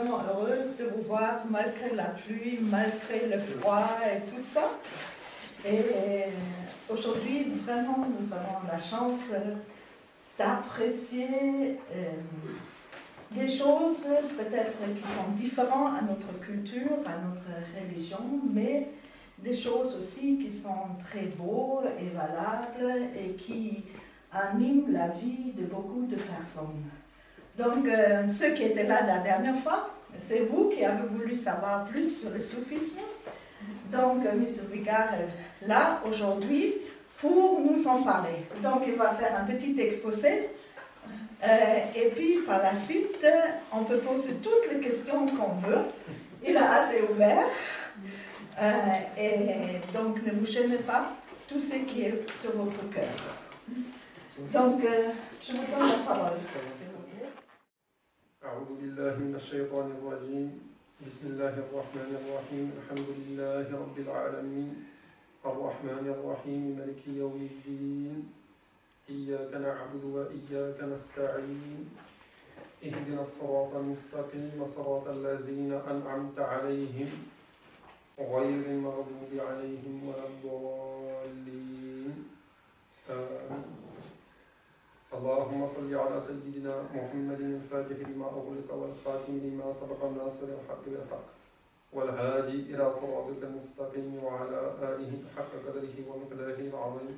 vraiment heureuse de vous voir malgré la pluie, malgré le froid et tout ça. Et aujourd'hui, vraiment, nous avons la chance d'apprécier des choses peut-être qui sont différentes à notre culture, à notre religion, mais des choses aussi qui sont très beaux et valables et qui animent la vie de beaucoup de personnes. Donc, ceux qui étaient là la dernière fois, c'est vous qui avez voulu savoir plus sur le soufisme. Donc, M. Bigard est là aujourd'hui pour nous en parler. Donc, il va faire un petit exposé. Et puis, par la suite, on peut poser toutes les questions qu'on veut. Il est assez ouvert. Et donc, ne vous gênez pas, tout ce qui est sur votre cœur. Donc, je vous donne la parole. أعوذ بالله من الشيطان الرجيم بسم الله الرحمن الرحيم الحمد لله رب العالمين الرحمن الرحيم مالك يوم الدين إياك نعبد وإياك نستعين اهدنا الصراط المستقيم صراط الذين أنعمت عليهم غير المغضوب عليهم ولا الضالين آمين اللهم صل على سيدنا محمد الفاتح لما أغلق والخاتم لما سبق الناصر الحق بالحق والهادي إلى صراطك المستقيم وعلى آله حق قدره ومقداره العظيم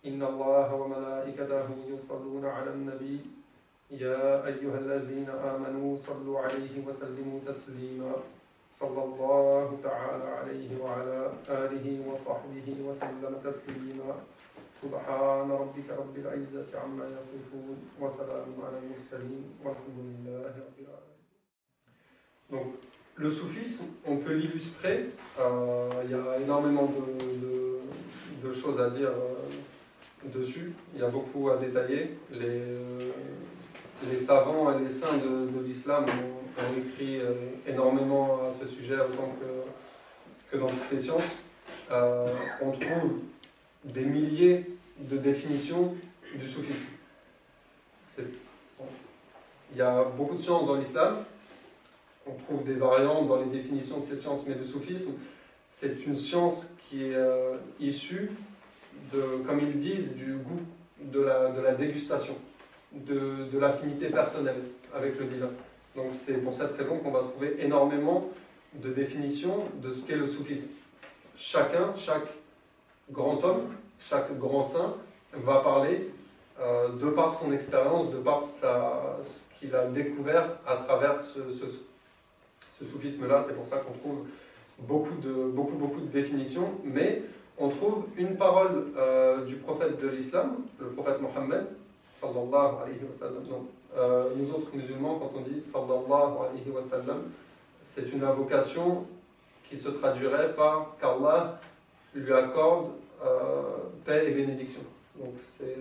إن الله وملائكته يصلون على النبي يا أيها الذين آمنوا صلوا عليه وسلموا تسليما صلى الله تعالى عليه وعلى آله وصحبه وسلم تسليما سبحان ربك رب العزة عما يصفون وسلام على المرسلين والحمد لله رب العالمين. Donc, le soufisme, on peut l'illustrer. Il y a énormément de choses à dire dessus. Il y a beaucoup à détailler. Les savants et les saints de l'islam ont écrit énormément à ce sujet, autant que dans toutes les sciences. On trouve des milliers de définitions du soufisme. Il y a beaucoup de sciences dans l'islam, on trouve des variantes dans les définitions de ces sciences, mais le soufisme, c'est une science qui est issue, comme ils disent, du goût, de la dégustation, de l'affinité personnelle avec le divin. Donc c'est pour cette raison qu'on va trouver énormément de définitions de ce qu'est le soufisme. Chaque grand homme, chaque grand saint va parler de par son expérience, de par ce qu'il a découvert à travers ce soufisme-là. C'est pour ça qu'on trouve beaucoup de définitions, mais on trouve une parole du prophète de l'islam, le prophète Mohammed, sallallahu alayhi wa sallam. Donc, nous autres musulmans, quand on dit sallallahu alayhi wa sallam, c'est une invocation qui se traduirait par qu'Allah lui accorde paix et bénédiction. Donc c'est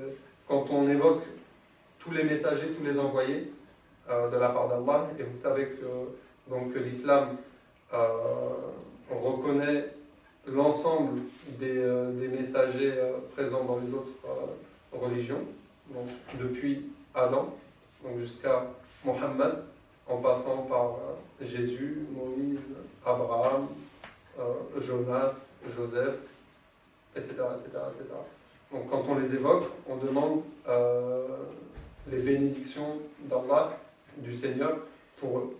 quand on évoque tous les messagers, tous les envoyés de la part d'Allah, et vous savez que l'islam reconnaît l'ensemble des messagers présents dans les autres religions, donc depuis Adam jusqu'à Mohammed, en passant par Jésus, Moïse, Abraham, Jonas, Joseph, etc., etc., etc. Donc quand on les évoque, on demande les bénédictions d'Allah, du Seigneur, pour eux,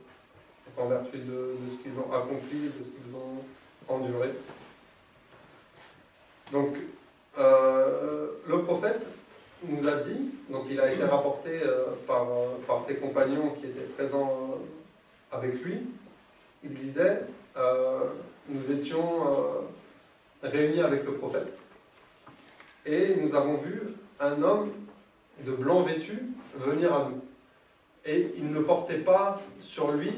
en vertu de ce qu'ils ont accompli, de ce qu'ils ont enduré. Donc le prophète nous a dit, donc il a été rapporté par ses compagnons qui étaient présents avec lui, il disait, nous étions réunis avec le prophète, et nous avons vu un homme de blanc vêtu venir à nous. Et il ne portait pas sur lui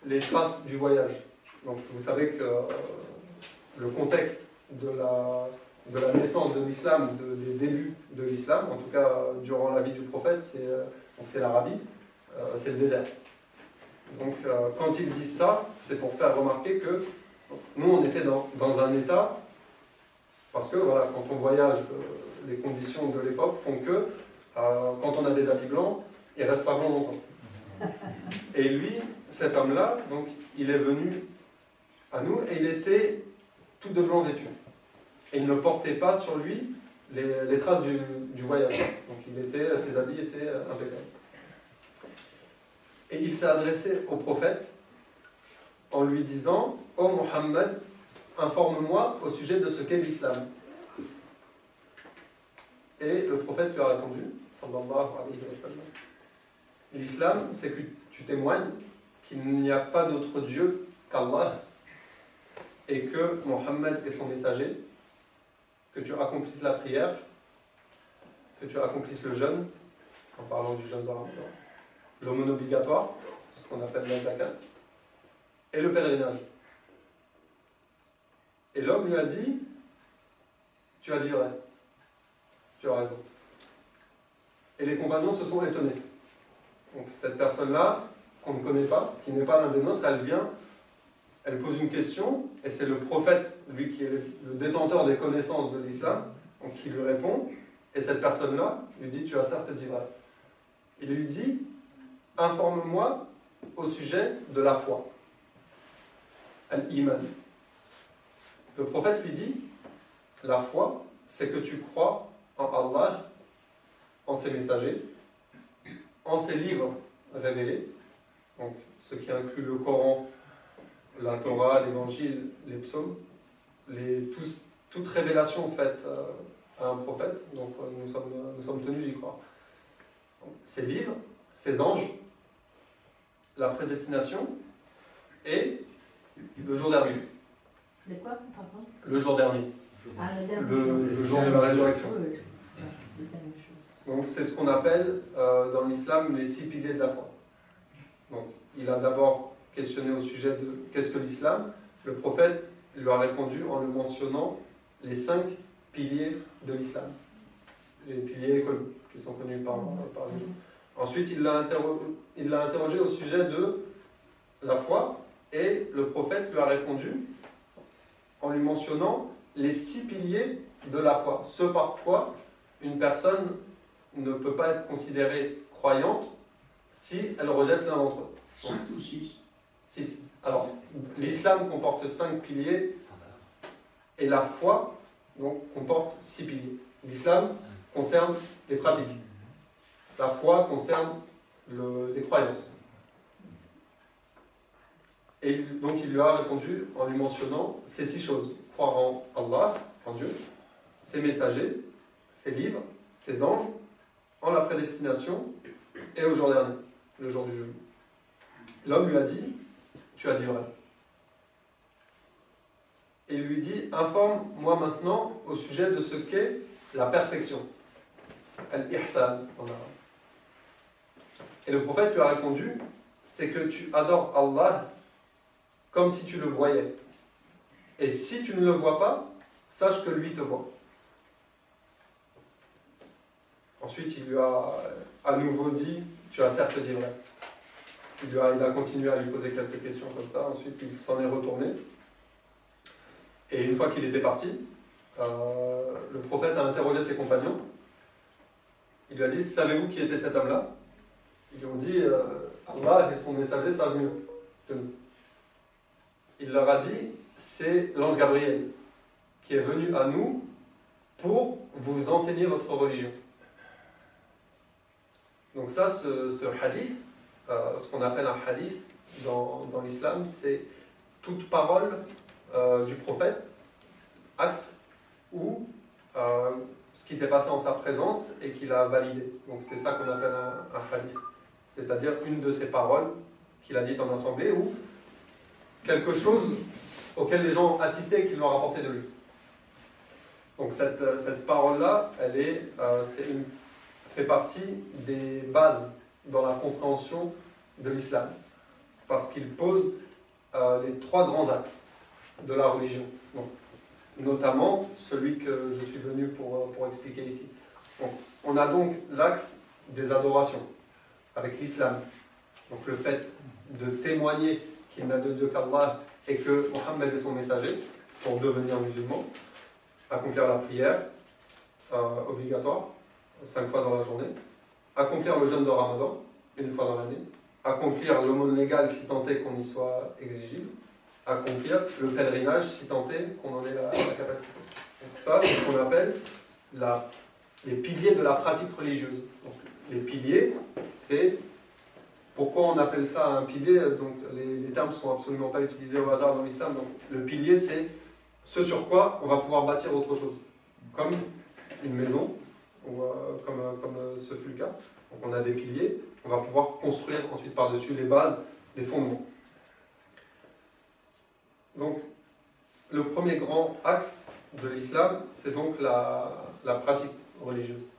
les traces du voyage. Donc vous savez que le contexte de la naissance de l'islam, des débuts de l'islam, en tout cas durant la vie du prophète, c'est l'Arabie, c'est le désert. Donc quand ils disent ça, c'est pour faire remarquer que nous on était dans un état, parce que voilà, quand on voyage, les conditions de l'époque font que quand on a des habits blancs, ils ne restent pas blancs longtemps. Et lui, cet homme-là, donc, il est venu à nous et il était tout de blanc vêtu. Et il ne portait pas sur lui les traces du voyage. Donc ses habits étaient impeccables. Et il s'est adressé au prophète en lui disant « Ô Mohammed, informe-moi au sujet de ce qu'est l'islam. » Et le prophète lui a répondu sallallahu alayhi wa sallam, l'islam, c'est que tu témoignes qu'il n'y a pas d'autre Dieu qu'Allah et que Mohammed est son messager, que tu accomplisses la prière, que tu accomplisses le jeûne, en parlant du jeûne de Ramadan, l'aumône obligatoire, ce qu'on appelle la zakat, et le pèlerinage. Et l'homme lui a dit, tu as dit vrai, tu as raison. Et les compagnons se sont étonnés. Donc cette personne-là, qu'on ne connaît pas, qui n'est pas l'un des nôtres, elle vient, elle pose une question, et c'est le prophète, lui qui est le détenteur des connaissances de l'islam, donc qui lui répond, et cette personne-là lui dit, tu as certes dit vrai. Il lui dit, informe-moi au sujet de la foi. Al-Iman. Le prophète lui dit, la foi, c'est que tu crois en Allah, en ses messagers, en ses livres révélés, donc ce qui inclut le Coran, la Torah, l'Évangile, les psaumes, toute révélation faite à un prophète, donc nous sommes tenus d'y croire. Donc, ces livres, ces anges, la prédestination et le jour dernier. De quoi, pardon ? Le jour dernier. Ah, le dernier. Le jour de la résurrection. Oui, c'est la même chose. Donc c'est ce qu'on appelle dans l'islam les 6 piliers de la foi. Donc il a d'abord questionné au sujet de qu'est-ce que l'islam. Le prophète lui a répondu en le mentionnant les 5 piliers de l'islam. Les piliers qui sont connus par les gens. Ensuite il l'a interrogé au sujet de la foi et le prophète lui a répondu en lui mentionnant les 6 piliers de la foi. Ce par quoi une personne ne peut pas être considérée croyante si elle rejette l'un d'entre eux. 5 ou 6 6. Alors, l'islam comporte 5 piliers et la foi donc, comporte 6 piliers. L'islam concerne les pratiques. La foi concerne les croyances. Et donc il lui a répondu en lui mentionnant ces 6 choses. Croire en Allah, en Dieu, ses messagers, ses livres, ses anges, en la prédestination et au jour dernier, le jour du jugement. L'homme lui a dit, tu as dit vrai. Et il lui dit, informe-moi maintenant au sujet de ce qu'est la perfection. Al-Ihsan en arabe. Et le prophète lui a répondu, c'est que tu adores Allah comme si tu le voyais. Et si tu ne le vois pas, sache que lui te voit. Ensuite, il lui a à nouveau dit, tu as certes dit vrai. Il a continué à lui poser quelques questions comme ça. Ensuite, il s'en est retourné. Et une fois qu'il était parti, le prophète a interrogé ses compagnons. Il lui a dit, savez-vous qui était cet homme-là? Ils lui ont dit, Allah et son messager savent mieux que nous. Il leur a dit, c'est l'ange Gabriel qui est venu à nous pour vous enseigner votre religion. Donc ça, ce hadith, ce qu'on appelle un hadith dans l'islam, c'est toute parole du prophète, acte ou ce qui s'est passé en sa présence et qu'il a validé. Donc c'est ça qu'on appelle un hadith. C'est-à-dire une de ses paroles qu'il a dites en assemblée ou quelque chose auquel les gens ont assisté et qui l'ont rapporté de lui. Donc cette parole-là, elle fait partie des bases dans la compréhension de l'islam. Parce qu'il pose les 3 grands axes de la religion. Donc, notamment celui que je suis venu pour expliquer ici. Donc, on a donc l'axe des adorations avec l'islam. Donc le fait de témoigner qu'il n'a de Dieu qu'Allah et que Mohammed est son messager pour devenir musulman, accomplir la prière obligatoire 5 fois dans la journée, accomplir le jeûne de Ramadan 1 fois dans l'année, accomplir l'aumône légale si tant est qu'on y soit exigible, accomplir le pèlerinage si tant est qu'on en ait la capacité. Donc ça, c'est ce qu'on appelle les piliers de la pratique religieuse. Donc, les piliers, c'est... Pourquoi on appelle ça un pilier? Donc, les termes ne sont absolument pas utilisés au hasard dans l'islam. Donc, le pilier, c'est ce sur quoi on va pouvoir bâtir autre chose. Comme une maison, ou, comme ce fut le cas. Donc, on a des piliers, on va pouvoir construire ensuite par-dessus les bases, les fondements. Donc, le premier grand axe de l'islam, c'est donc la pratique religieuse.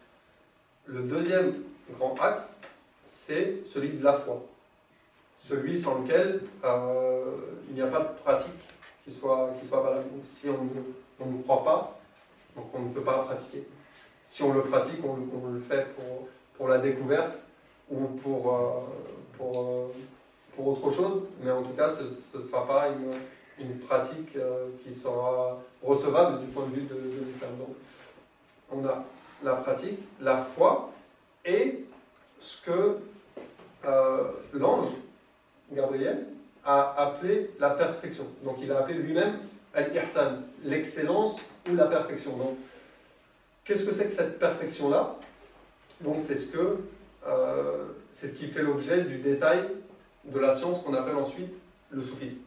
Le deuxième grand axe, c'est celui de la foi. Celui sans lequel il n'y a pas de pratique qui soit valable. Donc, si on ne croit pas, donc on ne peut pas pratiquer. Si on le pratique, on le fait pour la découverte ou pour autre chose, mais en tout cas, ce ne sera pas une pratique qui sera recevable du point de vue de l'islam. Donc, on a la pratique, la foi et ce que l'ange Gabriel a appelé la perfection. Donc, il a appelé lui-même al-ihsan, l'excellence ou la perfection. Donc, qu'est-ce que c'est que cette perfection-là? Donc, c'est ce qui fait l'objet du détail de la science qu'on appelle ensuite le soufisme.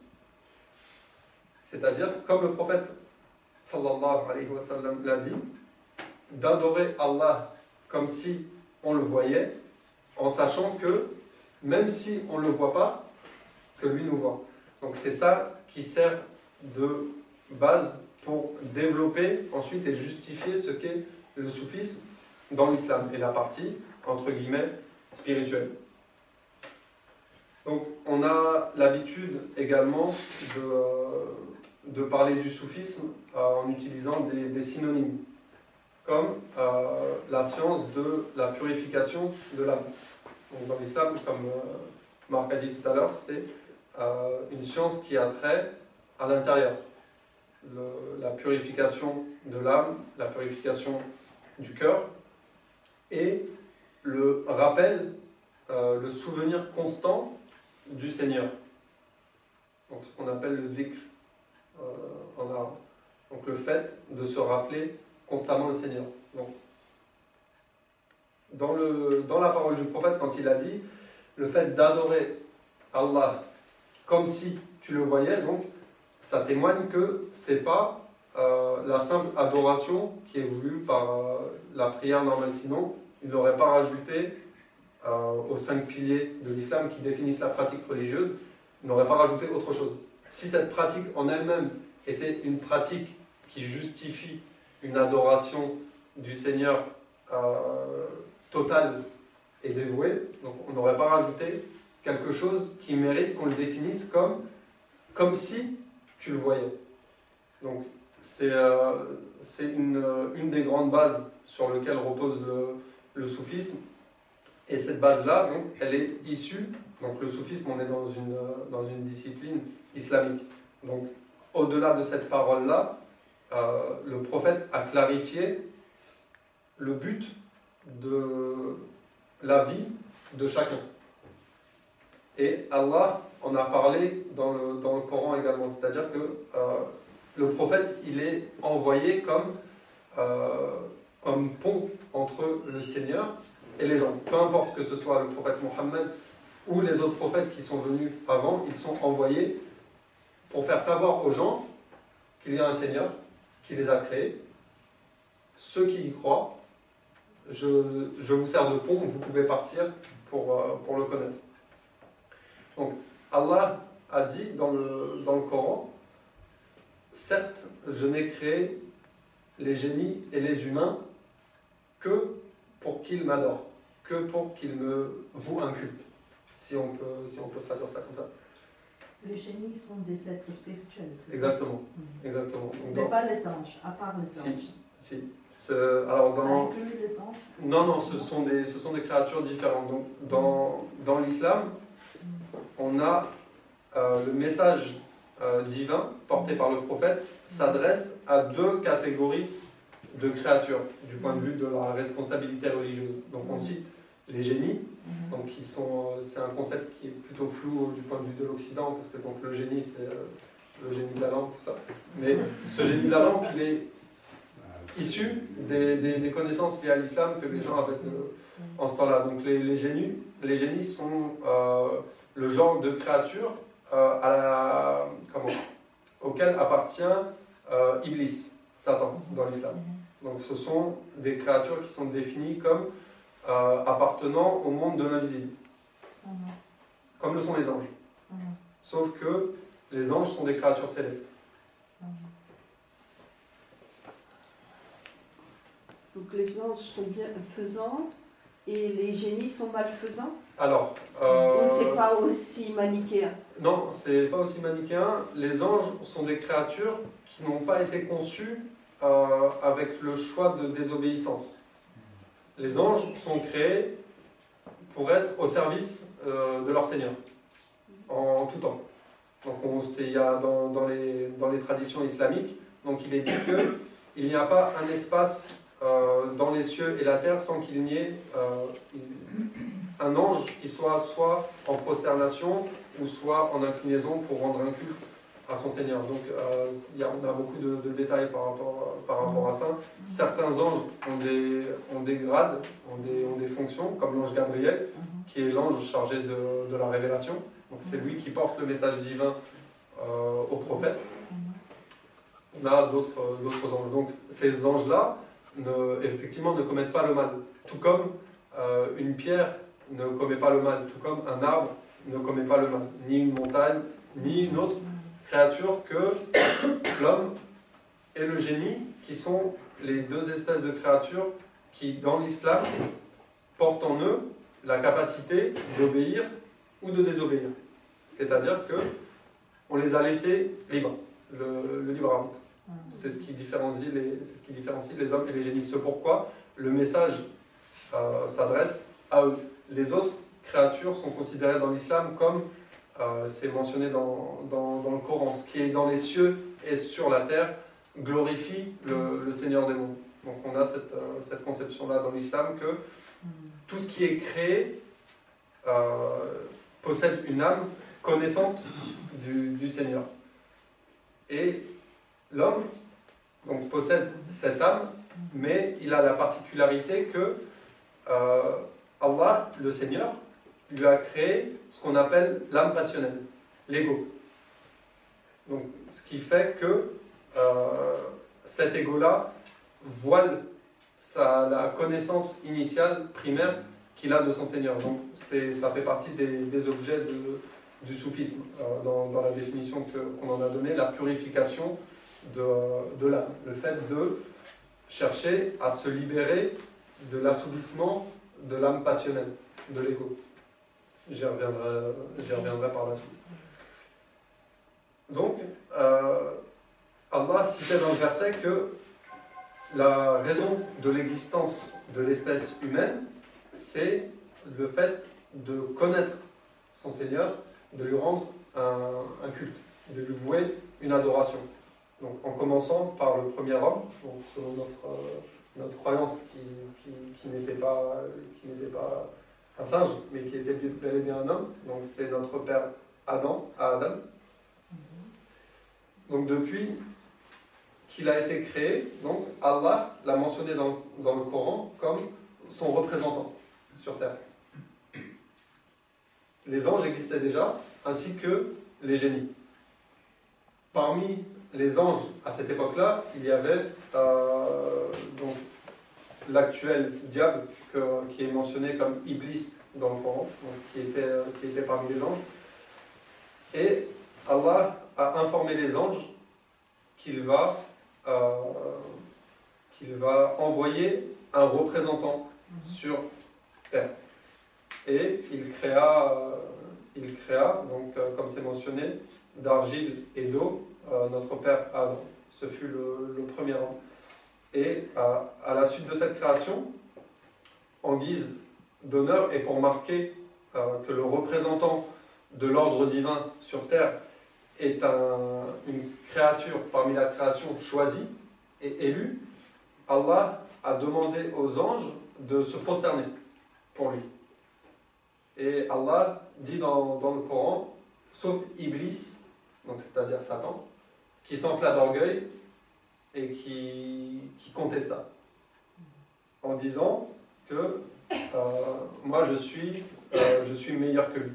C'est-à-dire, comme le prophète sallallahu alayhi wa sallam l'a dit, d'adorer Allah comme si on le voyait, en sachant que même si on ne le voit pas, que lui nous voit. Donc c'est ça qui sert de base pour développer ensuite et justifier ce qu'est le soufisme dans l'islam et la partie, entre guillemets, spirituelle. Donc on a l'habitude également de parler du soufisme en utilisant des synonymes, comme la science de la purification de l'âme. Donc dans l'islam, comme Marc a dit tout à l'heure, c'est une science qui a trait à l'intérieur. La purification de l'âme, la purification du cœur et le rappel, le souvenir constant du Seigneur. Donc ce qu'on appelle le dhikr en arabe. Donc le fait de se rappeler constamment le Seigneur. Donc, dans la parole du prophète, quand il a dit le fait d'adorer Allah comme si tu le voyais, donc ça témoigne que c'est pas la simple adoration qui est voulue par la prière normale. Sinon, il n'aurait pas rajouté aux 5 piliers de l'islam qui définissent la pratique religieuse, il n'aurait pas rajouté autre chose. Si cette pratique en elle-même était une pratique qui justifie une adoration du Seigneur totale et dévouée, donc on n'aurait pas rajouté quelque chose qui mérite qu'on le définisse comme si tu le voyais. Donc c'est une des grandes bases sur lesquelles repose le soufisme, et cette base-là, donc, elle est issue, donc le soufisme, on est dans une discipline islamique. Donc au-delà de cette parole-là, le prophète a clarifié le but de la vie de chacun. Et Allah en a parlé dans le Coran également. C'est-à-dire que le prophète, il est envoyé comme pont entre le Seigneur et les gens. Peu importe que ce soit le prophète Mohammed ou les autres prophètes qui sont venus avant, ils sont envoyés pour faire savoir aux gens qu'il y a un Seigneur qui les a créés. Ceux qui y croient, je vous sers de pont, vous pouvez partir pour le connaître. Donc, Allah a dit dans le Coran, certes, je n'ai créé les génies et les humains que pour qu'ils m'adorent, que pour qu'ils me vouent un culte, si on peut traduire ça comme ça. Les génies sont des êtres spirituels, c'est Exactement, ça? exactement. Mais pas les anges, à part les anges. Si. Alors ça inclut les anges? Non, ce sont des créatures différentes. Donc, dans l'islam, on a le message divin porté par le prophète s'adresse à 2 catégories de créatures du point de vue de la responsabilité religieuse. Donc on cite les génies Donc c'est un concept qui est plutôt flou du point de vue de l'Occident, parce que donc, le génie, c'est le génie de la lampe, tout ça. Mais ce génie de la lampe, il est issu des connaissances liées à l'islam que les gens avaient en ce temps-là. Donc les génies sont le genre de créature auquel appartient Iblis, Satan, dans l'islam. Donc ce sont des créatures qui sont définies comme appartenant au monde de l'invisible, comme le sont les anges. Sauf que les anges sont des créatures célestes. Donc les anges sont bienfaisants et les génies sont malfaisants? Alors, ou c'est pas aussi manichéen? Non, c'est pas aussi manichéen. Les anges sont des créatures qui n'ont pas été conçues avec le choix de désobéissance. Les anges sont créés pour être au service de leur Seigneur, en tout temps. Donc il y a dans les traditions islamiques, donc il est dit qu'il n'y a pas un espace dans les cieux et la terre sans qu'il n'y ait un ange qui soit en prosternation ou soit en inclinaison pour rendre un culte à son Seigneur. Donc on a beaucoup de détails par rapport à ça. Certains anges ont des grades, ont des fonctions, comme l'ange Gabriel, qui est l'ange chargé de la révélation. Donc c'est lui qui porte le message divin au prophète. On a d'autres anges. Donc ces anges-là, effectivement, ne commettent pas le mal. Tout comme une pierre ne commet pas le mal, tout comme un arbre ne commet pas le mal, ni une montagne, ni une autre créature que l'homme et le génie, qui sont les deux espèces de créatures qui, dans l'islam, portent en eux la capacité d'obéir ou de désobéir. C'est-à-dire que on les a laissés libres, le libre arbitre. C'est ce qui différencie les hommes et les génies. C'est pourquoi le message s'adresse à eux. Les autres créatures sont considérées dans l'islam comme, c'est mentionné dans le Coran, ce qui est dans les cieux et sur la terre glorifie le Seigneur des mondes. Donc on a cette conception-là dans l'islam que tout ce qui est créé possède une âme connaissante du Seigneur. Et l'homme donc, possède cette âme, mais il a la particularité que Allah, le Seigneur, lui a créé ce qu'on appelle l'âme passionnelle, l'ego. Donc, ce qui fait que cet ego-là voile la connaissance initiale, primaire, qu'il a de son Seigneur. Donc, ça fait partie des objets du soufisme, dans la définition qu'on en a donnée, la purification de l'âme, le fait de chercher à se libérer de l'assouvissement de l'âme passionnelle, de l'ego. J'y reviendrai par la suite. Donc, Allah citait dans le verset que la raison de l'existence de l'espèce humaine, c'est le fait de connaître son Seigneur, de lui rendre un culte, de lui vouer une adoration. Donc, en commençant par le premier homme, donc selon notre croyance qui n'était pas un singe, mais qui était bel et bien un homme, donc c'est notre père Adam. Donc depuis qu'il a été créé, donc Allah l'a mentionné dans le Coran comme son représentant sur terre. Les anges existaient déjà, ainsi que les génies. Parmi les anges à cette époque-là, il y avait donc l'actuel diable qui est mentionné comme Iblis dans le Coran, donc qui était parmi les anges. Et Allah a informé les anges qu'il va envoyer un représentant sur terre. Et il créa donc, comme c'est mentionné, d'argile et d'eau, notre père Adam. Ce fut le premier homme. Et à la suite de cette création, en guise d'honneur et pour marquer que le représentant de l'ordre divin sur terre est une créature parmi la création choisie et élue, Allah a demandé aux anges de se prosterner pour lui. Et Allah dit dans le Coran, sauf Iblis, donc c'est-à-dire Satan, qui s'enfla d'orgueil et qui contesta, en disant que moi je suis meilleur que lui.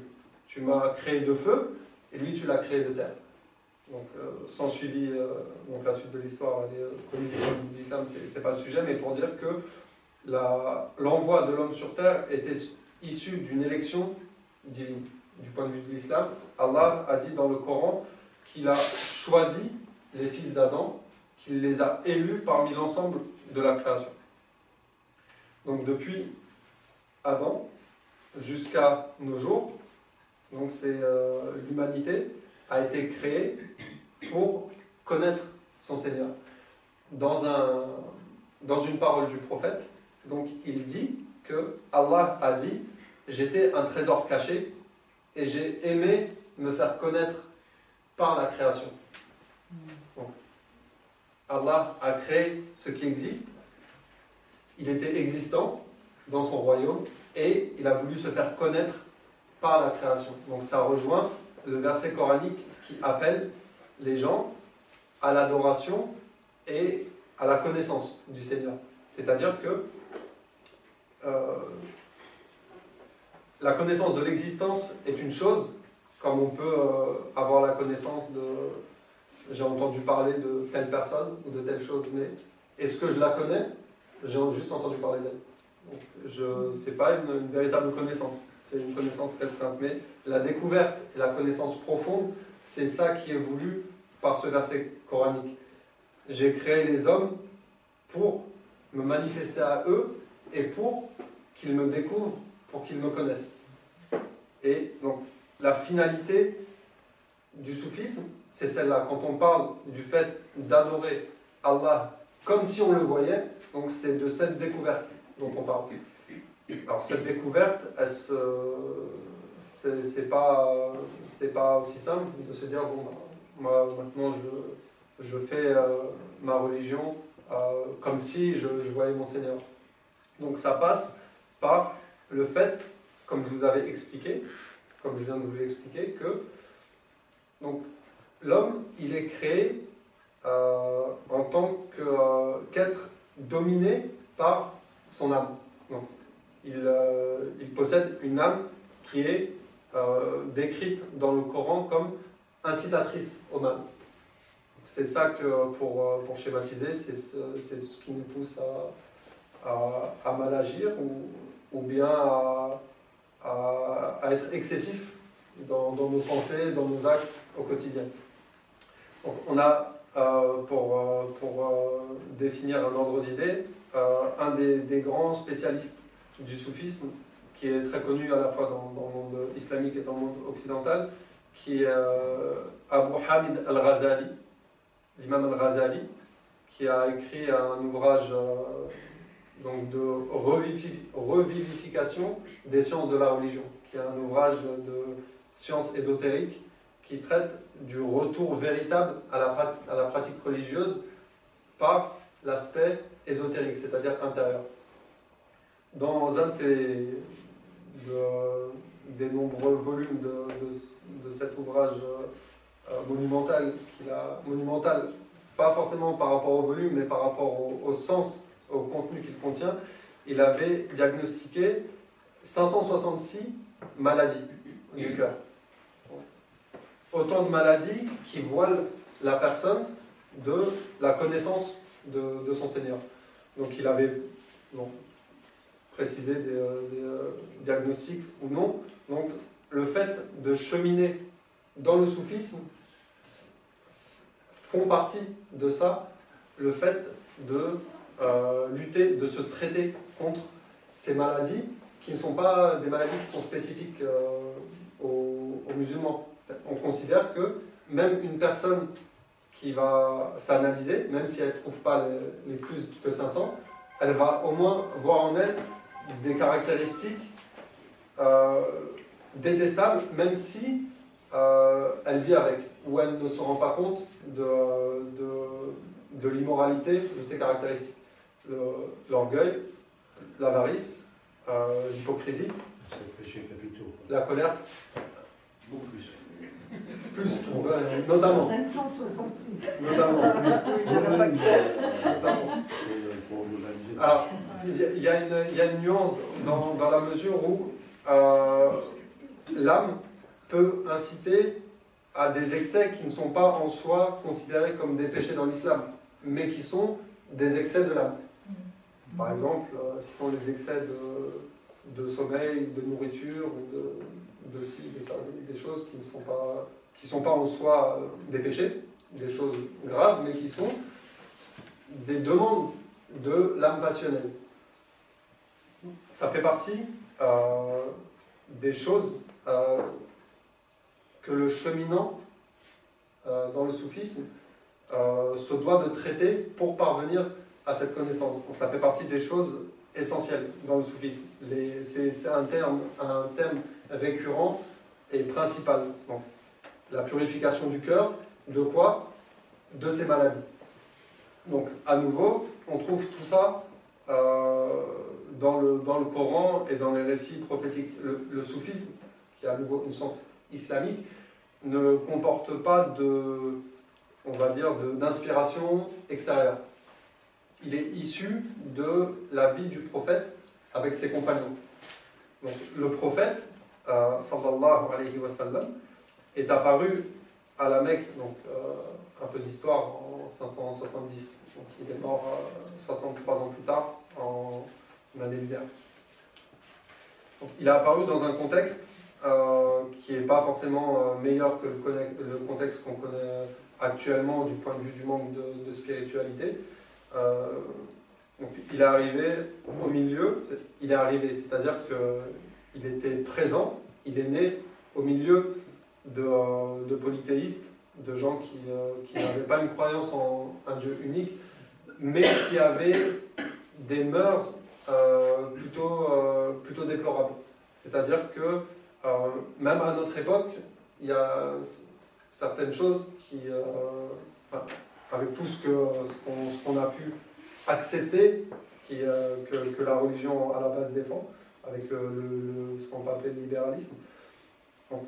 Tu m'as créé de feu et lui tu l'as créé de terre. Donc sans suivi, donc la suite de l'histoire elle est connue du d'islam, c'est pas le sujet, mais pour dire que l'envoi de l'homme sur terre était issu d'une élection divine. Du point de vue de l'islam, Allah a dit dans le Coran qu'il a choisi les fils d'Adam, qu'il les a élus parmi l'ensemble de la création. Donc depuis Adam jusqu'à nos jours, donc l'humanité a été créée pour connaître son Seigneur. Dans une parole du prophète, donc il dit que Allah a dit « J'étais un trésor caché et j'ai aimé me faire connaître par la création. » Donc, Allah a créé ce qui existe, il était existant dans son royaume et il a voulu se faire connaître par la création. Donc ça rejoint le verset coranique qui appelle les gens à l'adoration et à la connaissance du Seigneur. C'est-à-dire que la connaissance de l'existence est une chose, comme on peut avoir la connaissance de... J'ai entendu parler de telle personne ou de telle chose, mais est-ce que je la connais? J'ai juste entendu parler d'elle. Ce n'est pas une véritable connaissance, c'est une connaissance restreinte. Mais la découverte et la connaissance profonde, c'est ça qui est voulu par ce verset coranique. J'ai créé les hommes pour me manifester à eux et pour qu'ils me découvrent, pour qu'ils me connaissent. Et donc, la finalité du soufisme, c'est celle-là. Quand on parle du fait d'adorer Allah comme si on le voyait, donc c'est de cette découverte dont on parle. Alors cette découverte, c'est pas aussi simple de se dire bon, moi maintenant je fais ma religion comme si je voyais mon Seigneur. Donc ça passe par le fait, comme je vous avais expliqué, comme je viens de vous l'expliquer, que donc l'homme il est créé en tant qu'être dominé par son âme. Donc, il possède une âme qui est décrite dans le Coran comme incitatrice au mal. C'est ça que, pour schématiser, c'est ce qui nous pousse à mal agir ou bien à être excessif dans nos pensées, dans nos actes au quotidien. Donc, on a pour définir un ordre d'idées, un des grands spécialistes du soufisme, qui est très connu à la fois dans le monde islamique et dans le monde occidental, qui est Abu Hamid al-Ghazali, l'imam al-Ghazali, qui a écrit un ouvrage donc de revivification des sciences de la religion, qui est un ouvrage de sciences ésotériques qui traite du retour véritable à la pratique religieuse par l'aspect ésotérique, c'est-à-dire intérieur. Dans un des nombreux volumes de cet ouvrage monumental, monumental, pas forcément par rapport au volume, mais par rapport au sens, au contenu qu'il contient, il avait diagnostiqué 566 maladies du cœur. Autant de maladies qui voilent la personne de la connaissance de son Seigneur. Donc il avait précisé des diagnostics ou non. Donc le fait de cheminer dans le soufisme font partie de ça, le fait de lutter, de se traiter contre ces maladies qui ne sont pas des maladies qui sont spécifiques aux musulmans. On considère que même une personne qui va s'analyser, même si elle ne trouve pas les plus que 500, elle va au moins voir en elle des caractéristiques détestables, même si elle vit avec, ou elle ne se rend pas compte de l'immoralité de ces caractéristiques. L'orgueil, l'avarice, l'hypocrisie, C'est le péché capitaux. La colère, Beaucoup plus. plus, notamment. 566. Notamment. Il n'y en a pas que ça. Notamment. Pour globaliser. Alors, il y a une nuance dans la mesure où l'âme peut inciter à des excès qui ne sont pas en soi considérés comme des péchés dans l'islam, mais qui sont des excès de l'âme. Par exemple, citons les excès de sommeil, de nourriture, ou de ci, de ça, des choses qui ne sont pas en soi des péchés, des choses graves, mais qui sont des demandes de l'âme passionnelle. Ça fait partie des choses que le cheminant dans le soufisme se doit de traiter pour parvenir à cette connaissance. Ça fait partie des choses essentielles dans le soufisme. C'est un thème récurrent et principal. Donc, la purification du cœur, de quoi? De ces maladies. Donc, à nouveau, on trouve tout ça dans le Coran et dans les récits prophétiques. Le soufisme, qui a à nouveau une sens islamique, ne comporte pas d'inspiration extérieure. Il est issu de la vie du prophète avec ses compagnons. Donc, le prophète, sallallahu alayhi wa sallam, est apparu à la Mecque, donc un peu d'histoire, en 570. Donc, il est mort 63 ans plus tard, en année lunaire. Donc, il est apparu dans un contexte qui n'est pas forcément meilleur que le contexte qu'on connaît actuellement du point de vue du manque de spiritualité. Donc, il est arrivé au milieu, c'est-à-dire qu'il était présent, il est né au milieu de polythéistes, de gens qui n'avaient pas une croyance en un Dieu unique, mais qui avaient des mœurs plutôt déplorables. C'est-à-dire que même à notre époque, il y a certaines choses qui, avec tout ce qu'on a pu accepter, que la religion à la base défend, avec ce qu'on peut appeler le libéralisme. Donc,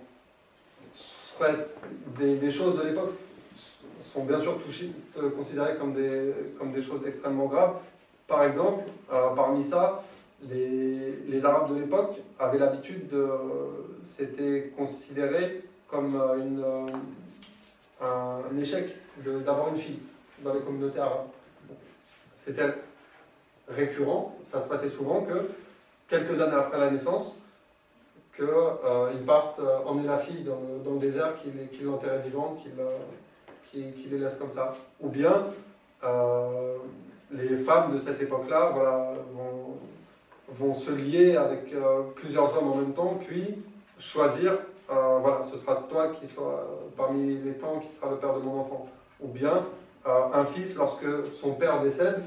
des choses de l'époque sont bien sûr considérées comme des choses extrêmement graves. Par exemple, parmi ça, les Arabes de l'époque avaient l'habitude c'était considéré comme un échec d'avoir une fille dans les communautés arabes. C'était récurrent, ça se passait souvent que quelques années après la naissance, qu'ils partent emmener la fille dans le désert, qu'ils l'enterrent vivante, qu'ils les laissent comme ça. Ou bien les femmes de cette époque-là vont se lier avec plusieurs hommes en même temps, puis choisir, ce sera toi qui soit parmi les temps qui sera le père de mon enfant. Ou bien un fils, lorsque son père décède,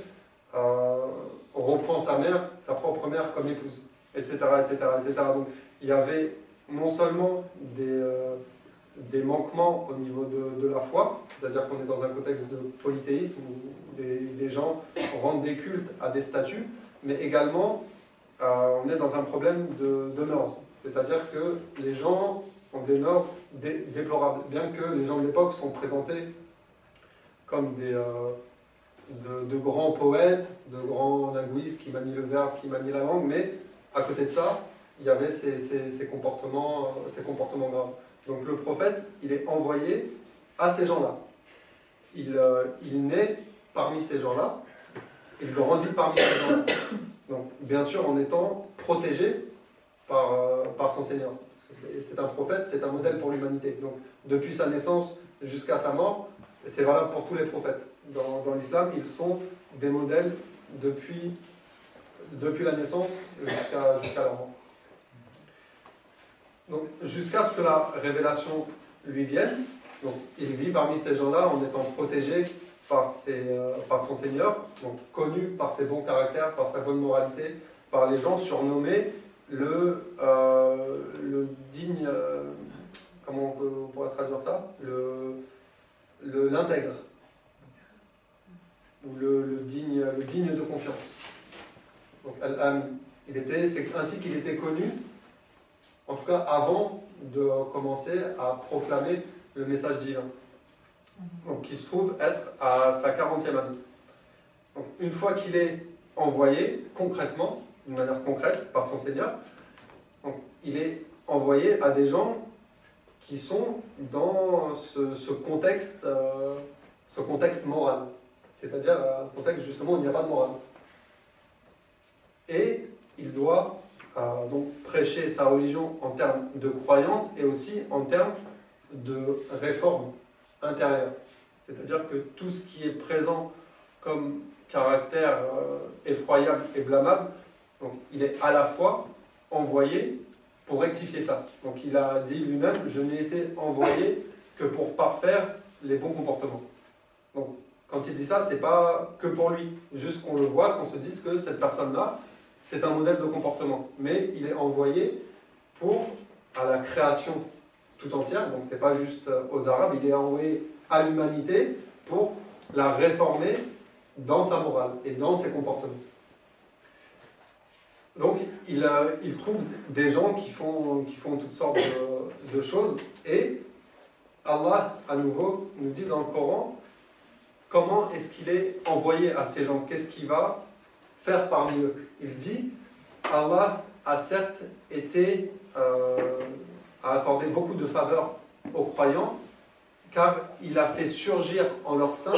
reprend sa propre mère comme épouse, etc., etc., etc. Donc il y avait non seulement des manquements au niveau de la foi, c'est-à-dire qu'on est dans un contexte de polythéisme où des gens rendent des cultes à des statues, mais également on est dans un problème de mœurs. C'est-à-dire que les gens ont des mœurs déplorables, bien que les gens de l'époque sont présentés comme de grands poètes, de grands linguistes qui manient le verbe, qui manient la langue, mais à côté de ça, il y avait ces comportements graves. Donc le prophète, il est envoyé à ces gens-là. Il naît parmi ces gens-là, il grandit parmi ces gens-là. Donc bien sûr en étant protégé par son Seigneur. C'est un prophète, c'est un modèle pour l'humanité. Donc depuis sa naissance jusqu'à sa mort, c'est valable pour tous les prophètes. Dans l'islam, ils sont des modèles depuis la naissance jusqu'à leur mort. Donc, jusqu'à ce que la révélation lui vienne, donc, il vit parmi ces gens-là en étant protégé par son Seigneur, donc connu par ses bons caractères, par sa bonne moralité, par les gens surnommés le digne, comment on pourrait traduire ça, l'intègre, ou le digne de confiance. Donc, c'est ainsi qu'il était connu en tout cas avant de commencer à proclamer le message divin. Donc, qui se trouve être à sa 40e année. Donc, une fois qu'il est envoyé concrètement, d'une manière concrète, par son Seigneur, donc, il est envoyé à des gens qui sont dans ce contexte moral. C'est-à-dire un contexte justement où il n'y a pas de morale. Et il doit donc prêcher sa religion en termes de croyance et aussi en termes de réforme intérieure. C'est-à-dire que tout ce qui est présent comme caractère effroyable et blâmable, donc il est à la fois envoyé pour rectifier ça. Donc il a dit lui-même, je n'ai été envoyé que pour parfaire les bons comportements. Donc quand il dit ça, c'est pas que pour lui, juste qu'on le voit, qu'on se dise que cette personne-là, c'est un modèle de comportement. Mais il est envoyé à la création tout entière, donc c'est pas juste aux Arabes, il est envoyé à l'humanité pour la réformer dans sa morale et dans ses comportements. Donc il trouve des gens qui font toutes sortes de choses, et Allah à nouveau nous dit dans le Coran comment est-ce qu'il est envoyé à ces gens, qu'est-ce qu'il va faire parmi eux. Il dit Allah a certes a accordé beaucoup de faveurs aux croyants, car il a fait surgir en leur sein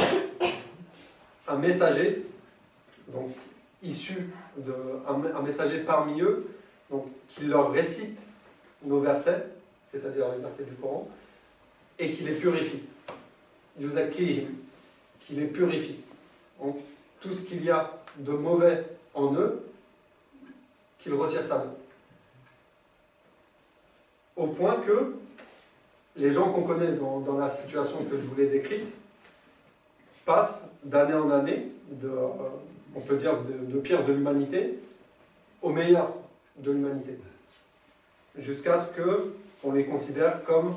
un messager, donc un messager parmi eux, donc qui leur récite nos versets, c'est-à-dire les versets du Coran, et qui les purifie. Yuzakihim, qui les purifie. Donc tout ce qu'il y a de mauvais en eux, qu'il retire ça d'eux. Au point que les gens qu'on connaît dans la situation que je vous l'ai décrite passent d'année en année, on peut dire de pire de l'humanité, au meilleur de l'humanité. Jusqu'à ce qu'on les considère comme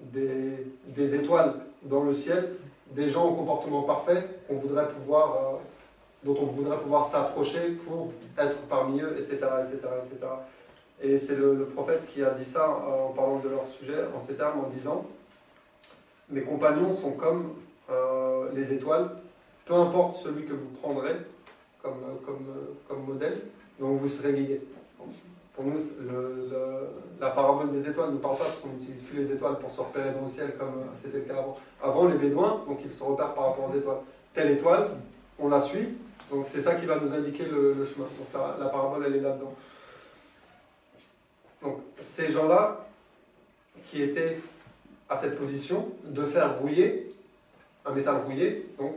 des étoiles dans le ciel, des gens au comportement parfait dont on voudrait pouvoir s'approcher pour être parmi eux, etc. etc., etc. Et c'est le prophète qui a dit ça en parlant de leur sujet, en ces termes, en disant « Mes compagnons sont comme les étoiles, peu importe celui que vous prendrez comme modèle, donc vous serez guidés. » Pour nous, la parabole des étoiles ne parle pas parce qu'on n'utilise plus les étoiles pour se repérer dans le ciel comme c'était le cas avant. Avant, les Bédouins, donc ils se repèrent par rapport aux étoiles. Telle étoile, on la suit, donc c'est ça qui va nous indiquer le chemin. Donc la parabole, elle est là-dedans. Donc ces gens-là, qui étaient à cette position de faire rouiller un métal rouillé, donc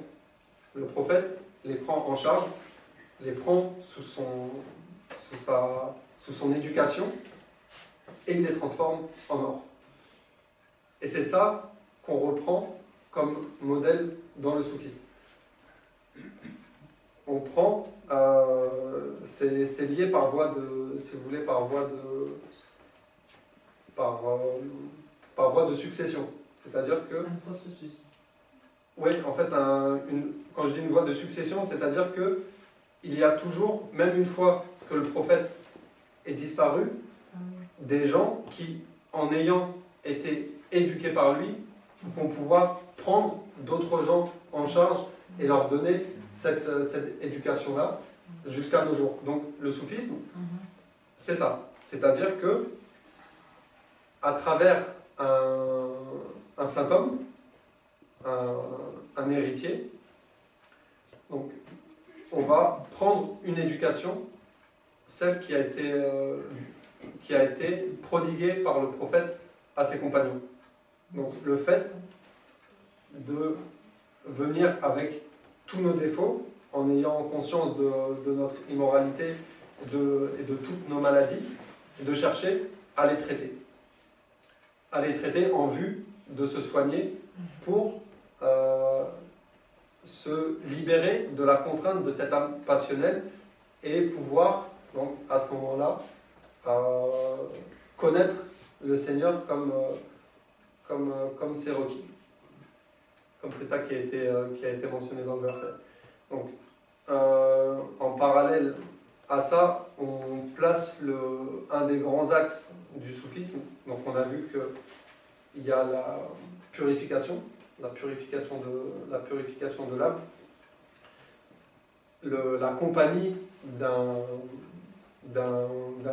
le prophète les prend en charge, les prend sous son éducation, et il les transforme en or. Et c'est ça qu'on reprend comme modèle dans le soufisme. On prend, c'est lié par voie de, si vous voulez, par voie de succession. C'est-à-dire que... Un processus. Oui, en fait, quand je dis une voie de succession, c'est-à-dire que il y a toujours, même une fois que le prophète est disparu, des gens qui, en ayant été éduqués par lui, vont pouvoir prendre d'autres gens en charge et leur donner cette éducation-là jusqu'à nos jours. Donc le soufisme, c'est ça. C'est-à-dire que à travers un saint homme, un héritier, donc on va prendre une éducation, celle qui a été prodiguée par le prophète à ses compagnons. Donc le fait de venir avec tous nos défauts, en ayant conscience de notre immoralité et de toutes nos maladies, et de chercher à les traiter. À les traiter en vue de se soigner pour se libérer de la contrainte de cette âme passionnelle et pouvoir, donc, à ce moment-là, connaître le Seigneur comme c'est requis. Comme c'est ça qui a été mentionné dans le verset. Donc, en parallèle à ça, on place un des grands axes du soufisme. Donc on a vu qu'il y a la purification de l'âme, la compagnie d'un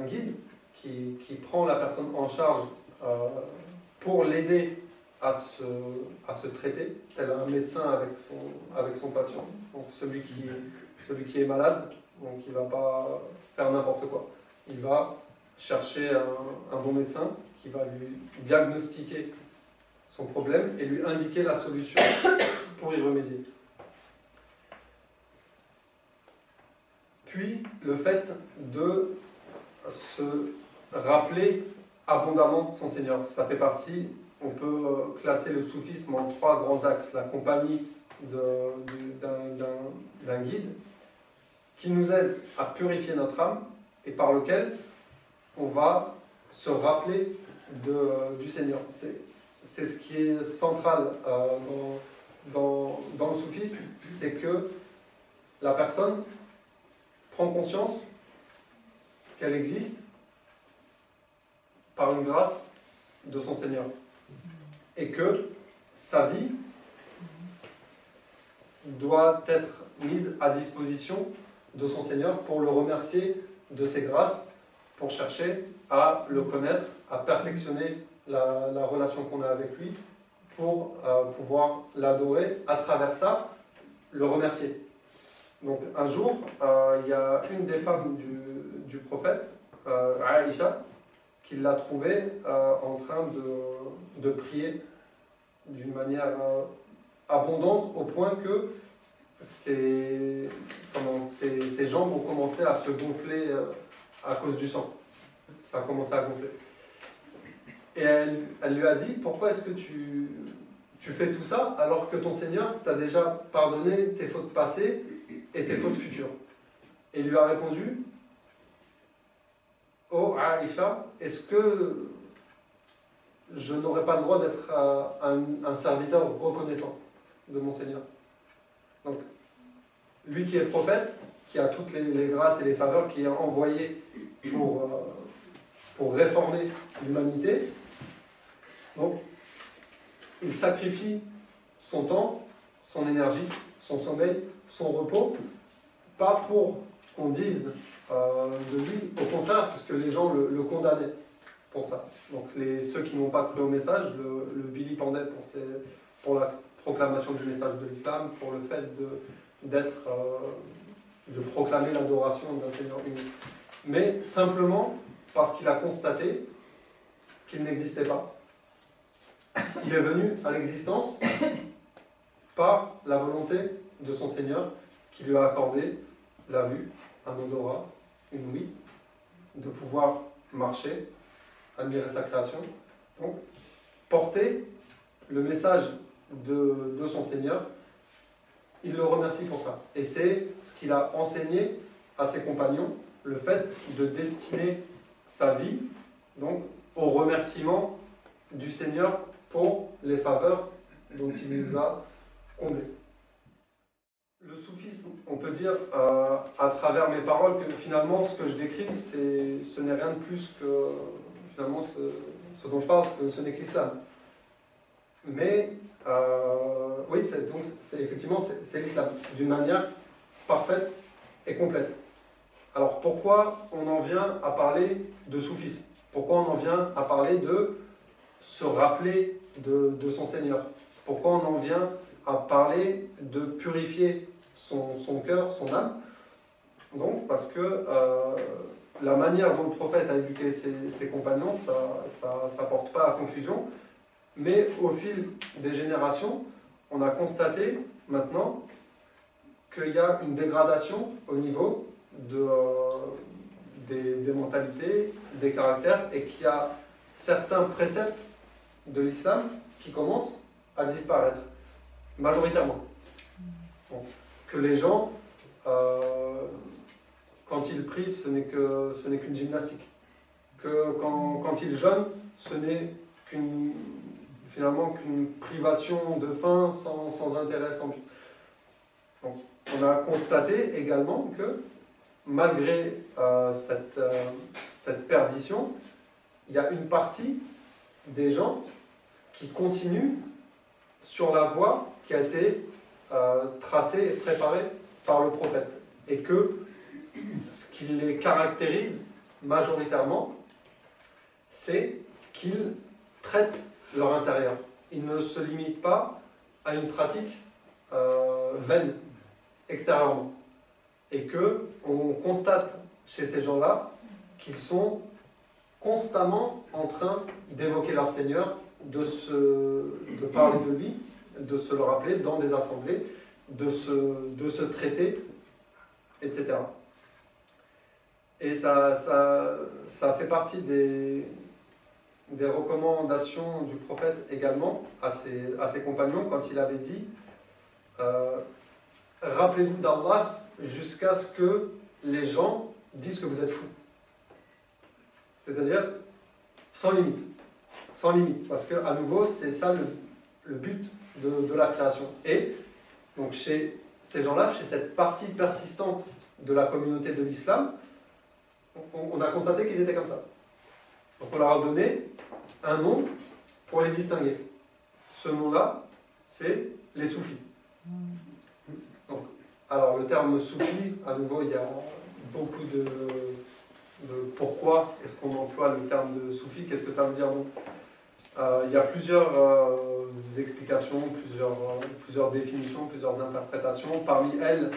guide qui prend la personne en charge pour l'aider à se traiter, tel un médecin avec son patient. Donc celui qui est malade, donc il ne va pas faire n'importe quoi. Il va chercher un bon médecin qui va lui diagnostiquer son problème et lui indiquer la solution pour y remédier. Puis le fait de se rappeler abondamment son Seigneur. Ça fait partie, on peut classer le soufisme en 3 grands axes. La compagnie d'un guide qui nous aide à purifier notre âme et par lequel on va se rappeler du Seigneur. C'est ce qui est central dans le soufisme, c'est que la personne prend conscience qu'elle existe par une grâce de son Seigneur et que sa vie doit être mise à disposition de son Seigneur pour le remercier de ses grâces, pour chercher à le connaître, à perfectionner la relation qu'on a avec lui, pour pouvoir l'adorer, à travers ça, le remercier. Donc un jour, il y a une des femmes du prophète, Aïcha, qui l'a trouvé en train de prier d'une manière abondante, au point que ses jambes ont commencé à se gonfler à cause du sang. Ça a commencé à gonfler. Et elle lui a dit, pourquoi est-ce que tu fais tout ça alors que ton Seigneur t'a déjà pardonné tes fautes passées et tes fautes futures? Et il lui a répondu, oh Aïcha, est-ce que je n'aurais pas le droit d'être un serviteur reconnaissant de mon Seigneur? Donc, lui qui est prophète, qui a toutes les grâces et les faveurs, qui est envoyé pour réformer l'humanité, donc il sacrifie son temps, son énergie, son sommeil, son repos, pas pour qu'on dise de lui, au contraire, puisque les gens le condamnaient pour ça. Donc ceux qui n'ont pas cru au message le vilipendaient pour la proclamation du message de l'islam, pour le fait de proclamer l'adoration d'un Seigneur unique. Mais simplement parce qu'il a constaté qu'il n'existait pas. Il est venu à l'existence par la volonté de son Seigneur qui lui a accordé la vue, un odorat, une ouïe, de pouvoir marcher, admirer sa création. Donc, porter le message de son Seigneur, il le remercie pour ça. Et c'est ce qu'il a enseigné à ses compagnons, le fait de destiner sa vie donc, au remerciement du Seigneur pour les faveurs dont il nous a comblés. Le soufisme, on peut dire à travers mes paroles que finalement ce que je décris, ce n'est rien de plus que finalement ce dont je parle, ce n'est que l'islam. Mais oui, effectivement c'est l'islam, d'une manière parfaite et complète. Alors pourquoi on en vient à parler de soufisme? Pourquoi on en vient à parler de se rappeler de son Seigneur? Pourquoi on en vient à parler de purifier son cœur, son âme? Donc parce que la manière dont le prophète a éduqué ses compagnons, ça porte pas à confusion. Mais au fil des générations, on a constaté maintenant qu'il y a une dégradation au niveau des mentalités, des caractères, et qu'il y a certains préceptes de l'islam qui commencent à disparaître, majoritairement. Donc, que les gens, quand ils prient, ce n'est qu'une gymnastique. Que quand ils jeûnent, ce n'est finalement qu'une privation de faim sans intérêt, sans but. Donc, on a constaté également que malgré cette perdition, il y a une partie des gens qui continuent sur la voie qui a été tracée et préparée par le prophète. Et que ce qui les caractérise majoritairement, c'est qu'ils traitent leur intérieur. Ils ne se limitent pas à une pratique vaine extérieurement. Et qu'on constate chez ces gens-là qu'ils sont constamment en train d'évoquer leur Seigneur, de parler de lui, de se le rappeler dans des assemblées, de se traiter, etc. Et ça fait partie des recommandations du prophète également à ses compagnons quand il avait dit rappelez-vous d'Allah jusqu'à ce que les gens disent que vous êtes fous. C'est-à-dire sans limite. Sans limite. Parce que, à nouveau, c'est ça le but de la création. Et donc chez ces gens-là, chez cette partie persistante de la communauté de l'islam, on a constaté qu'ils étaient comme ça. Donc on leur a donné un nom pour les distinguer. Ce nom-là, c'est les soufis. Donc, alors le terme soufi, à nouveau, il y a beaucoup de pourquoi est-ce qu'on emploie le terme de soufi, qu'est-ce que ça veut dire donc il y a plusieurs explications, plusieurs définitions, plusieurs interprétations. Parmi elles,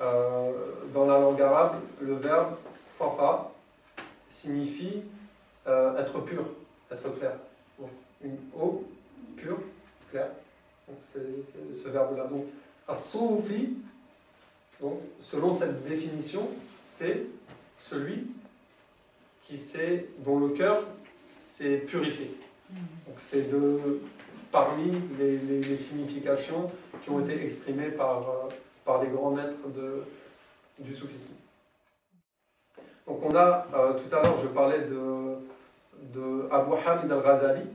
dans la langue arabe, le verbe safa signifie être pur, être clair. Donc, une eau pure, claire. Donc c'est ce verbe-là. Donc, as-soufi, donc, selon cette définition, c'est celui dont le cœur s'est purifié. Donc c'est parmi les significations qui ont été exprimées par les grands maîtres du soufisme. Donc on a, tout à l'heure je parlais de Abu Hamid al-Ghazali,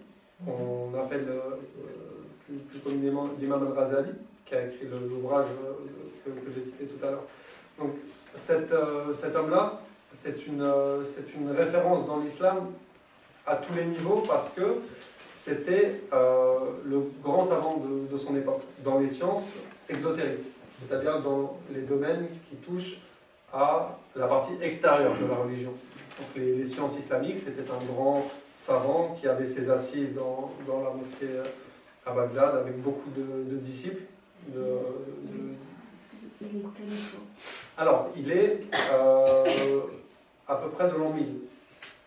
qu'on appelle plus communément l'imam al-Ghazali, qui a écrit l'ouvrage que j'ai cité tout à l'heure. Donc cet homme-là, c'est une référence dans l'islam à tous les niveaux parce que c'était le grand savant de son époque dans les sciences exotériques, c'est-à-dire dans les domaines qui touchent à la partie extérieure de la religion. Donc les sciences islamiques, c'était un grand savant qui avait ses assises dans la mosquée à Bagdad avec beaucoup de disciples. Alors, il est à peu près de l'an 1000.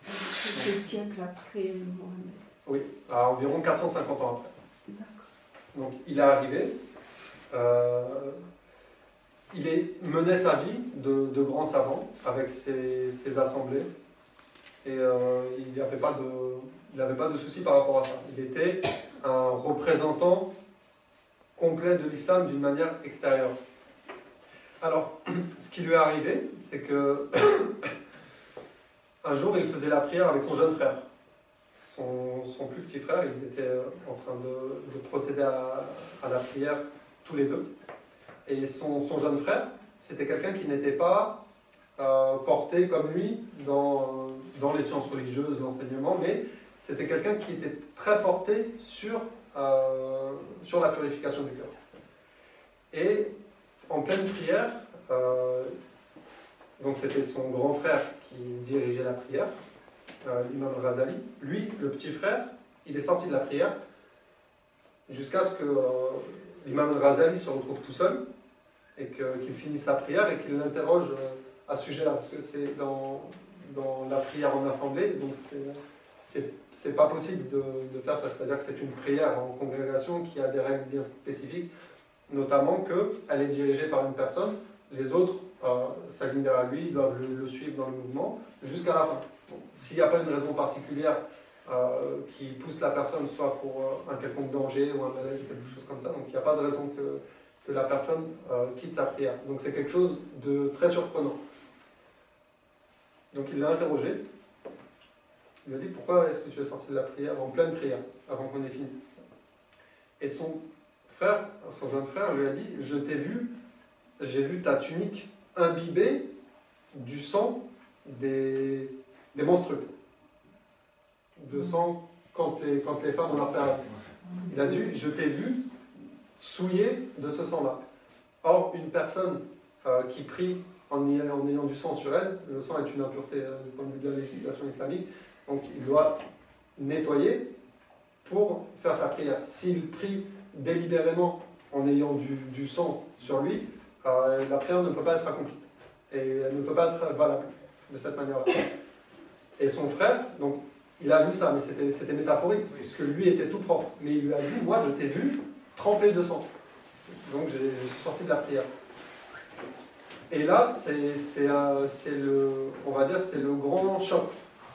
Quelques siècles après Mohammed. Oui, à environ 450 ans après. D'accord. Donc il est arrivé, il menait sa vie de grand savant avec ses assemblées et il n'avait pas de souci par rapport à ça. Il était un représentant complet de l'islam d'une manière extérieure. Alors, ce qui lui est arrivé, c'est que un jour il faisait la prière avec son jeune frère. Son plus petit frère, ils étaient en train de procéder à la prière tous les deux. Et son jeune frère, c'était quelqu'un qui n'était pas porté comme lui dans les sciences religieuses, l'enseignement, mais c'était quelqu'un qui était très porté sur la purification du cœur. Et en pleine prière, donc c'était son grand frère qui dirigeait la prière, l'imam al-Ghazali. Lui, le petit frère, il est sorti de la prière jusqu'à ce que l'imam al-Ghazali se retrouve tout seul et qu'il finisse sa prière et qu'il l'interroge à ce sujet-là, parce que c'est dans la prière en assemblée, donc c'est pas possible de faire ça, c'est-à-dire que c'est une prière en congrégation qui a des règles bien spécifiques, notamment qu'elle est dirigée par une personne, les autres s'alignent derrière lui, ils doivent le suivre dans le mouvement jusqu'à la fin. Bon, s'il n'y a pas une raison particulière qui pousse la personne soit pour un quelconque danger ou un malaise ou quelque chose comme ça, donc il n'y a pas de raison que la personne quitte sa prière. Donc c'est quelque chose de très surprenant. Donc il l'a interrogé, il lui a dit pourquoi est-ce que tu es sorti de la prière en pleine prière avant qu'on ait fini. Et son jeune frère lui a dit, je t'ai vu, j'ai vu ta tunique imbibée du sang des menstrues. De sang quand les femmes ont leur période. Il a dit, je t'ai vu souillé de ce sang-là. Or, une personne qui prie en ayant du sang sur elle, le sang est une impureté du point de vue de la législation islamique, donc il doit nettoyer pour faire sa prière. S'il prie délibérément en ayant du sang sur lui, la prière ne peut pas être accomplie. Et elle ne peut pas être valable de cette manière-là. Et son frère, donc, il a vu ça, mais c'était métaphorique, puisque lui était tout propre. Mais il lui a dit, moi je t'ai vu trempé de sang. Donc je suis sorti de la prière. Et là, on va dire, c'est le grand choc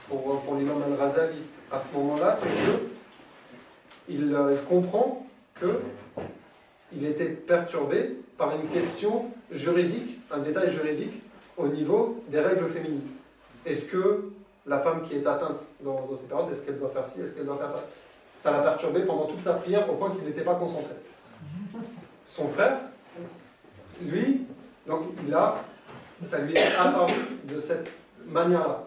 pour l'imam al-Ghazali. À ce moment-là, c'est qu'il comprend qu'il était perturbé par une question juridique, un détail juridique, au niveau des règles féminines. Est-ce que la femme qui est atteinte dans ces périodes, est-ce qu'elle doit faire ci, est-ce qu'elle doit faire ça? Ça l'a perturbé pendant toute sa prière au point qu'il n'était pas concentré. Son frère, lui, donc ça lui est apparu de cette manière-là,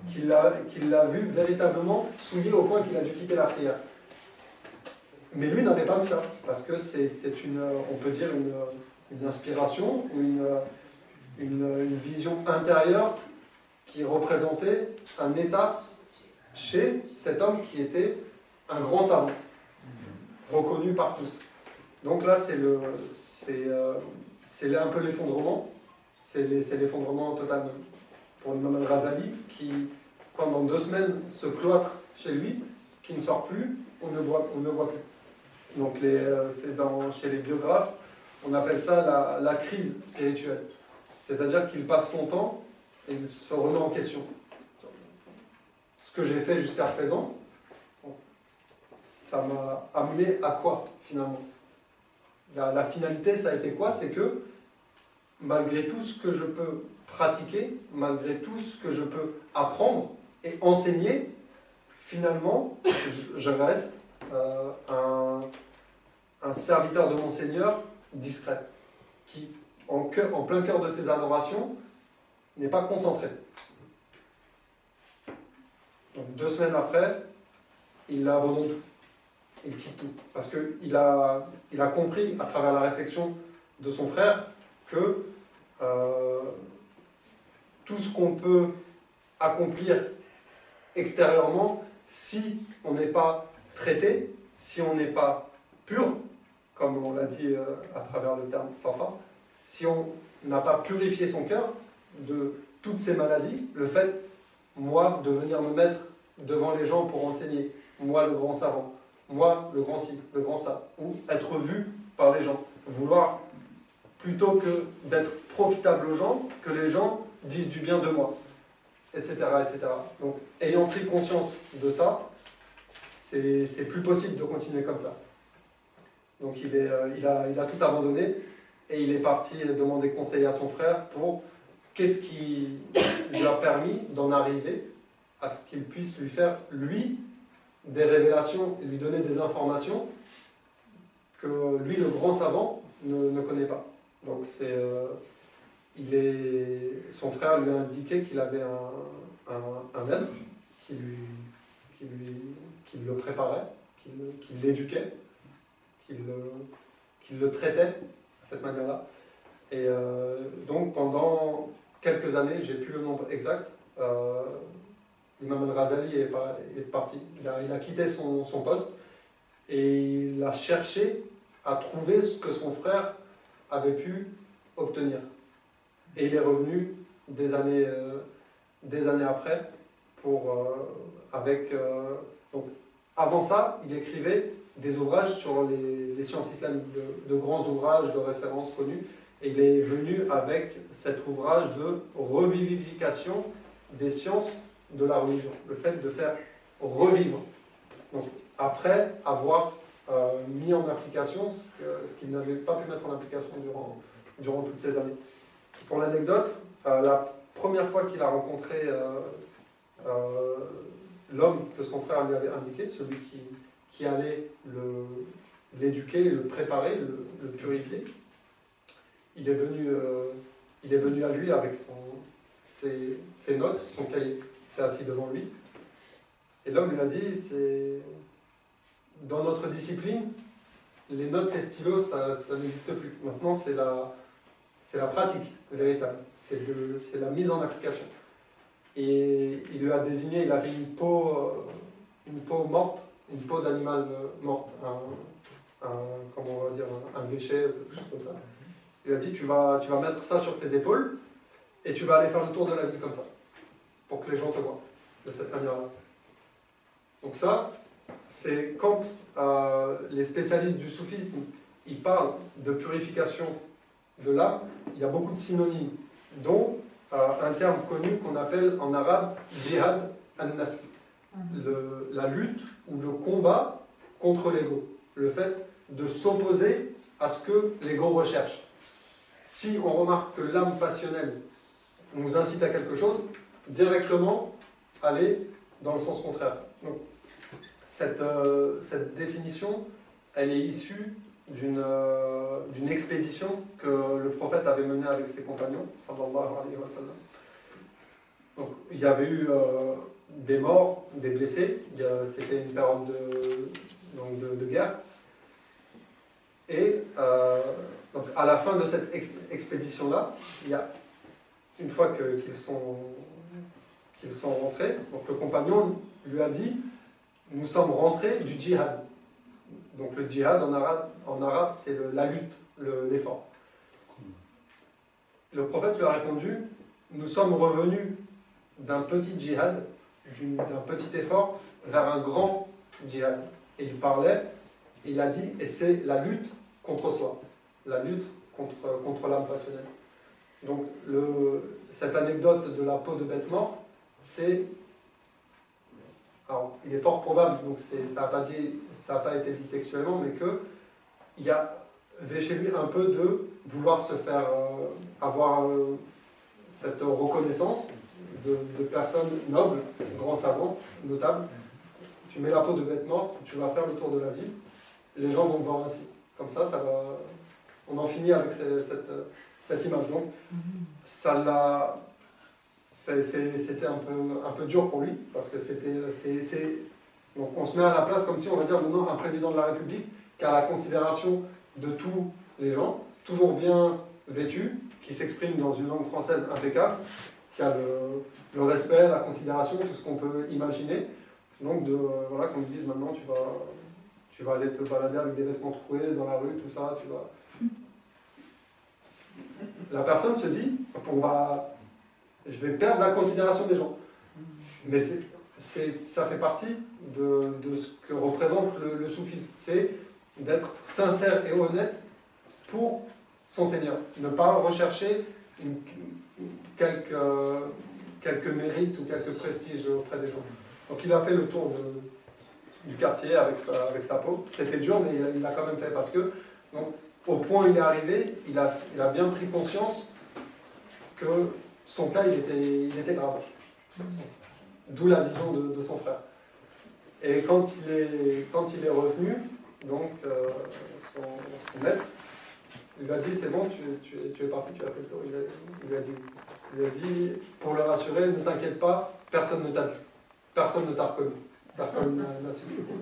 qu'il l'a vu véritablement souillé au point qu'il a dû quitter la prière. Mais lui n'avait pas vu ça, parce que c'est on peut dire une inspiration ou une vision intérieure qui représentait un état chez cet homme qui était un grand savant, reconnu par tous. Donc là, c'est un peu l'effondrement, c'est l'effondrement total pour l'imam al-Ghazali qui, pendant 2 semaines, se cloître chez lui, qui ne sort plus, on ne voit plus. Donc chez les biographes, on appelle ça la crise spirituelle. C'est-à-dire qu'il passe son temps et il se remet en question. Ce que j'ai fait jusqu'à présent, ça m'a amené à quoi finalement? La finalité, ça a été quoi? C'est que malgré tout ce que je peux pratiquer, malgré tout ce que je peux apprendre et enseigner, finalement, je reste un serviteur de mon Seigneur discret, qui, en plein cœur de ses adorations, n'est pas concentré. Donc 2 semaines après, il abandonne tout. Il quitte tout. Parce qu'il a compris, à travers la réflexion de son frère, que tout ce qu'on peut accomplir extérieurement, si on n'est pas traité, si on n'est pas pur, comme on l'a dit à travers le terme safa, si on n'a pas purifié son cœur de toutes ces maladies, le fait, moi, de venir me mettre devant les gens pour enseigner, moi le grand savant, moi le grand ci, le grand ça, ou être vu par les gens, vouloir, plutôt que d'être profitable aux gens, que les gens disent du bien de moi, etc. etc. Donc, ayant pris conscience de ça, c'est plus possible de continuer comme ça. Donc il a tout abandonné et il est parti demander conseil à son frère pour qu'est-ce qui lui a permis d'en arriver à ce qu'il puisse lui faire, lui, des révélations et lui donner des informations que lui, le grand savant, ne connaît pas. Donc son frère lui a indiqué qu'il avait un maître qui le préparait, qui l'éduquait, qui le traitait de cette manière-là. Et donc pendant quelques années, j'ai plus le nombre exact, l'imam al-Ghazali est parti. Il a quitté son poste et il a cherché à trouver ce que son frère avait pu obtenir. Et il est revenu des années après donc, avant ça, il écrivait des ouvrages sur les sciences islamiques, de grands ouvrages de référence connus, et il est venu avec cet ouvrage de revivification des sciences de la religion, le fait de faire revivre. Donc, après avoir mis en application ce qu'il n'avait pas pu mettre en application durant toutes ces années. Pour l'anecdote, la première fois qu'il a rencontré l'homme que son frère lui avait indiqué, celui qui allait l'éduquer, le préparer, le purifier, il est venu à lui avec ses notes, son cahier. Il s'est assis devant lui. Et l'homme lui a dit, dans notre discipline, les notes, les stylos, ça n'existe plus. Maintenant, c'est la pratique véritable. C'est la mise en application. Et il lui a désigné, il avait une peau morte, une peau d'animal morte, comment on va dire, un déchet, quelque chose comme ça. Il lui a dit, tu vas mettre ça sur tes épaules et tu vas aller faire le tour de la ville comme ça, pour que les gens te voient de cette manière-là. Donc ça, c'est quand les spécialistes du soufisme, ils parlent de purification de l'âme, il y a beaucoup de synonymes, dont un terme connu qu'on appelle en arabe jihad an-nafs, la lutte ou le combat contre l'ego, le fait de s'opposer à ce que l'ego recherche. Si on remarque que l'âme passionnelle nous incite à quelque chose, directement aller dans le sens contraire. Donc, cette définition, elle est issue d'une expédition que le prophète avait menée avec ses compagnons, sallallahu alayhi wa sallam. Donc, il y avait eu des morts, des blessés, c'était une période de guerre. Et donc à la fin de cette expédition-là, une fois qu'ils sont rentrés, donc le compagnon lui a dit, nous sommes rentrés du djihad. Donc le djihad en arabe c'est la lutte, l'effort. Le prophète lui a répondu, nous sommes revenus d'un petit djihad, d'un petit effort, vers un grand djihad. Et il parlait, et il a dit, et c'est la lutte contre soi, la lutte contre l'âme passionnelle. Donc cette anecdote de la peau de bête morte, alors il est fort probable, donc ça n'a pas été dit textuellement, mais qu'il y avait chez lui un peu de vouloir se faire avoir cette reconnaissance de personnes nobles, grands savants, notables. Tu mets la peau de bête morte, tu vas faire le tour de la ville, les gens vont te voir ainsi. Comme ça va. On en finit avec cette image. Donc, c'était un peu dur pour lui, parce que donc on se met à la place comme si on va dire maintenant un président de la République qui a la considération de tous les gens, toujours bien vêtu, qui s'exprime dans une langue française impeccable, qui a le respect, la considération, tout ce qu'on peut imaginer. Donc voilà, qu'on lui dise maintenant tu vas aller te balader avec des vêtements troués dans la rue, tout ça, La personne se dit, je vais perdre la considération des gens. Mais ça fait partie de ce que représente le soufisme, c'est d'être sincère et honnête pour son Seigneur. Ne pas rechercher quelques mérites ou quelques prestiges auprès des gens. Donc il a fait le tour du quartier avec sa peau. C'était dur, mais il l'a quand même fait parce que, donc, au point où il est arrivé, il a bien pris conscience que son cas, il était grave. D'où la vision de son frère. Et quand il est revenu, donc son maître, il lui a dit, c'est bon, tu es parti, tu as fait le tour. Il lui a dit, pour le rassurer, ne t'inquiète pas, personne ne t'a reconnu. Personne n'a succédé.